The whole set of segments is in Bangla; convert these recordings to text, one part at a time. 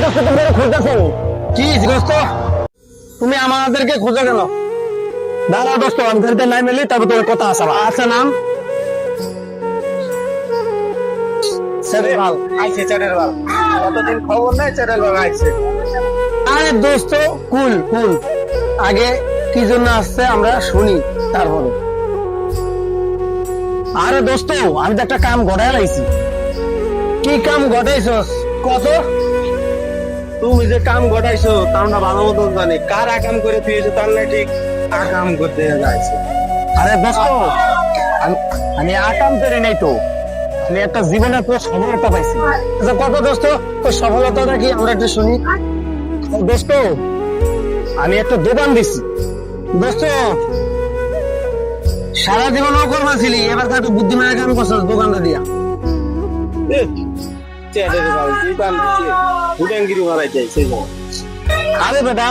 কাছে তোমরা খুঁজতেছো কি দোস্ত? তুমি আমাদেরকে খুঁজে গেল? দাঁড়া দোস্ত, আমি গাড়িতে নাই মেলি তারপর তোর কথা আসা। আচ্ছা, নাম ভাল আইছে চ্যানেল ভাল কতদিন খবর নাই চ্যানেল ভাল আইছে। আরে দোস্ত কুল কুল, আগে কি জন্য আসছে আমরা শুনি তারপরে। আরে দোস্ত, আমি তো একটা কাম ঘটাই লাইছি। কি কাম ঘটাইছস কত? তুমি যে কাম ঘটাইছো তার না ভালো মতো জানি, কার আকাম করে দিয়েছো তার না ঠিক আকাম করতে যাইছে। আরে দোস্ত, আমি আকাম করি নাই তো, আমি একটা জীবনের পুরো সফলতা পাইছি। আচ্ছা কত দোস্ত তোর সফলতাটা কি আমরা একটু শুনি। দোস্ত আমি একটা দোকান দিছি দোস্ত, সারা জীবন অকর্মা ছিলি, এবার তো একটু বুদ্ধিমানের কাম করছিস দোকানটা দিয়া। চ্যানেল ভাল দোকান দিছে হুডাঙ্গিরি মারাই যাইছে। আরে বেটা,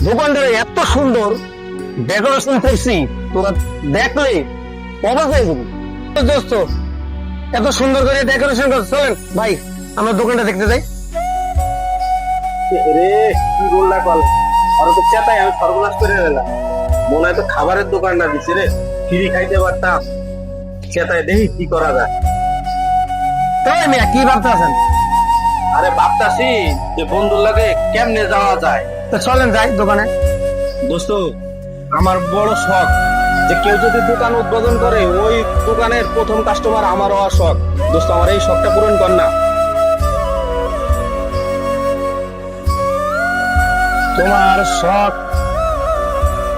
দোকানটা এত সুন্দর ডেকোরেশন করছি, তোরা দেখলে অবাক হয়ে যাবি। দোস্ত এত সুন্দর করে ডেকোরেশন করছে, চলেন ভাই আমরা দোকানটা দেখতে যাই। রে কি বললা কল, আর তো চেতাই আমি সর্বনাশ করে দিলাম। মনে হয় তো খাবারের দোকানটা দিছে রে, ফ্রি খাইতে পারতাম। চেতাই দেখি কি করা যায়। তাই আমি কি ভাবতে আছেন? আরে ভাবতাছি যে বন্ধুর লাগে কেমনে যাওয়া যায়। তো চলেন যাই দোকানে। দোস্ত আমার বড় শখ যে কেউ যদি দোকান উদ্বোধন করে ওই দোকানের প্রথম কাস্টমার আমার হওয়ার শখ। দোস্ত আমার এই শখটা পূরণ কর না। তোমার শখ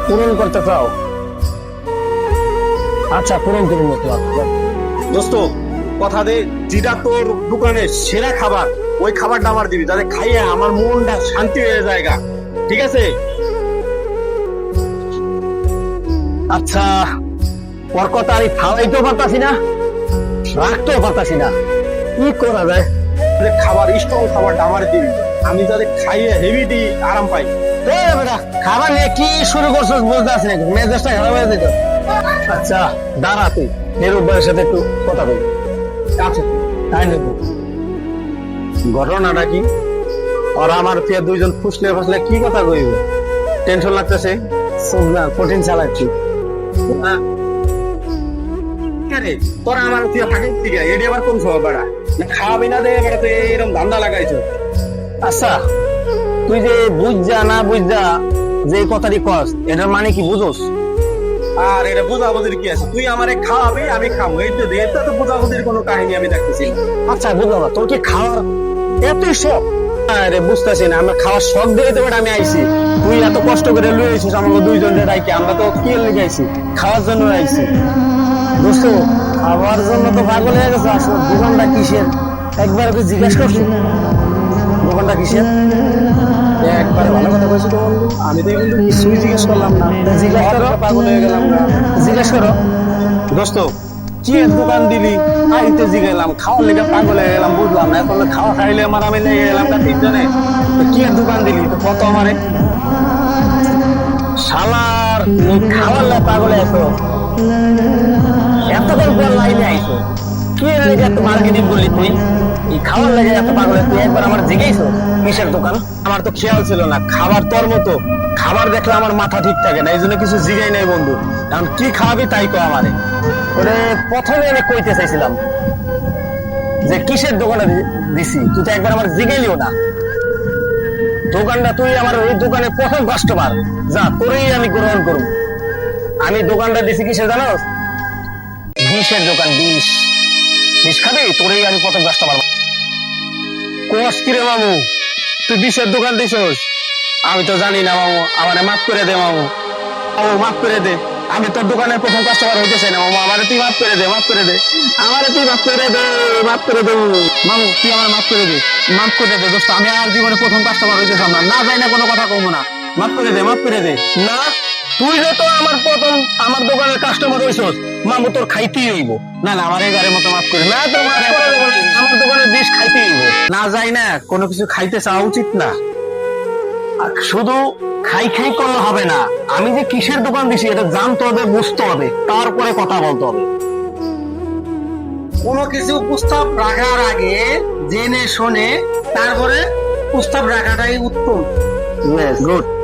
পূরণ করতে চাও? আচ্ছা পূরণ করুন। দোস্ত কথা দে, যেটা তোর দোকানের সেরা খাবার ওই খাবারটা আমার দিবি, যাতে খাইয়ে আমার মনটা শান্তি হয়ে জায়গা। ঠিক আছে? আচ্ছা ওর কথা আমি খাওয়াইতেও পারতাছি না, রাখতেও পারতাছি না, কি করা যায়? যে খাবার স্ট্রং খাবারটা আমার দিবি, আমি যাতে খাইয়ে হেভিটি আরাম পাই। খাবার নিয়ে কি শুরু করছিস বুঝতে আসি না, মেজাজটা খারাপ হয়ে যেত। আচ্ছা দাঁড়া, তুই নিরূপ ভাইয়ের সাথে একটু কথা বল। আচ্ছা তাই নেব। ঘটনাটা কি? ওরা আমার পেয়ে দুইজন ফুসলে ফুসলে কি কথা কইব, টেনশন লাগতেছে। কঠিন চালাচ্ছি। তোরা আমার তুই ফাঁকি দিকে এটি আবার কোন স্বভাব বেড়া না খাওয়াবি না দে বেড়া, তুই এরকম ধান্দা লাগাইছো। আচ্ছা তুই যে বুঝা না বুঝা যে কথাটি কস, এটার মানে কি বুঝোস? আর এটা বুঝাবুঝির কি আছে? তুই আমারে খাওয়াবি আমি খাবো, এই তো দে, তো বুঝাবুঝির কোনো কাহিনী আমি দেখতেছি। আচ্ছা বুঝলাম না, তোর কি খাওয়ার এতই শখ? আরে বুঝতেছি না, আমরা খাওয়ার শখ দিয়ে তো আমি আইছি, তুই এত কষ্ট করে লুয়ে আইছিস আমাকে দুইজনের রাইকে, আমরা তো কি লেগে আইছি, খাওয়ার জন্য আইছি। দোস্ত খাওয়ার জন্য তো পাগল হয়ে গেছে। আসলে দোকানটা কিসের একবার ওকে জিজ্ঞেস করছি, দোকানটা কিসের? একবার ভালো কথা কইছো তো বন্ধু, আমি তো কিন্তু কিছুই জিজ্ঞেস করলাম না। জিজ্ঞেস করো, পাগল হয়ে গেলাম না। জিজ্ঞেস করো। দোস্ত কি এর দোকান দিলি? আইতে জিগেলাম, খাওয়ার লেগে পাগল হয়ে গেলাম, বুঝলাম না। এখন খাওয়া খাইলে আমার আমি লেগে গেলাম না তিনজনে। কি এর দোকান দিলি তো কত আমারে? শালার খাওয়ার লেগে পাগল আইছো, এতক্ষণ পর লাইনে আইছো, কি এর লেগে এত মার্কেটিং করলি তুই? এই খাওয়ার লেগে এত পাগল, তুই একবার আমার জিজ্ঞেস কিসের দোকান? আমার তো খেয়াল ছিল না, খাবার তোর মতো খাবার দেখলে আমার মাথা ঠিক থাকে না, এই জন্য কিছু জিগাই নাই বন্ধু। এখন কি খাওয়াবি তাই কো আমারে। ওরে প্রথমে আমি কইতে চাইছিলাম যে কিসের দোকানে দিছি, তুই তো একবার আমার জিগাইলিও না। দোকানটা তুই আমার ওই দোকানে প্রথম কাস্টমার, যা তোরই আমি গ্রহণ করব। আমি দোকানটা দিছি কিসের জানোস? বিষের দোকান, বিষ। বিষ খাবি? তোরই আমি প্রথম কাস্টমার। কোস কিরে মামু, তুই বিষের দোকান দিছস? আমি তো জানি না মামু, আমারে মাফ করে দে মামু। মামু মাফ করে দে, আমি তোর দোকানের প্রথম কাস্টমার হইতে চাই না মামু, আমারে তুই মাফ করে দে, মাফ করে দে, আমারে তুই মাফ করে দে, মাফ করে দে মামু, তুই আমার মাফ করে দে, মাফ করে দে দোস্ত, আমি আর জীবনে প্রথম কাস্টমার হইতে চাই না, না যাই না কোনো কথা কমো না, মাফ করে দে, মাফ করে দে। না তুই যত আমার প্রথম আমার দোকানের কাস্টমার হইছস মামু, তোর খাইতেই হইব। না না আমার এবারের মতো মাফ করে, না তোর মাফ করে দেব, আমার দোকানের বিষ খাইতেই হইব। না যাই না, কোনো কিছু খাইতে চাওয়া উচিত না। শুধু খাই খাই করলে হবে না, আমি যে কিসের দোকান দিছি এটা জানতে হবে, বুঝতে হবে, তারপরে কথা বলতে হবে। কোনো কিছু প্রস্তাব রাখার আগে জেনে শুনে তারপরে প্রস্তাব রাখাটাই উত্তম। Yes good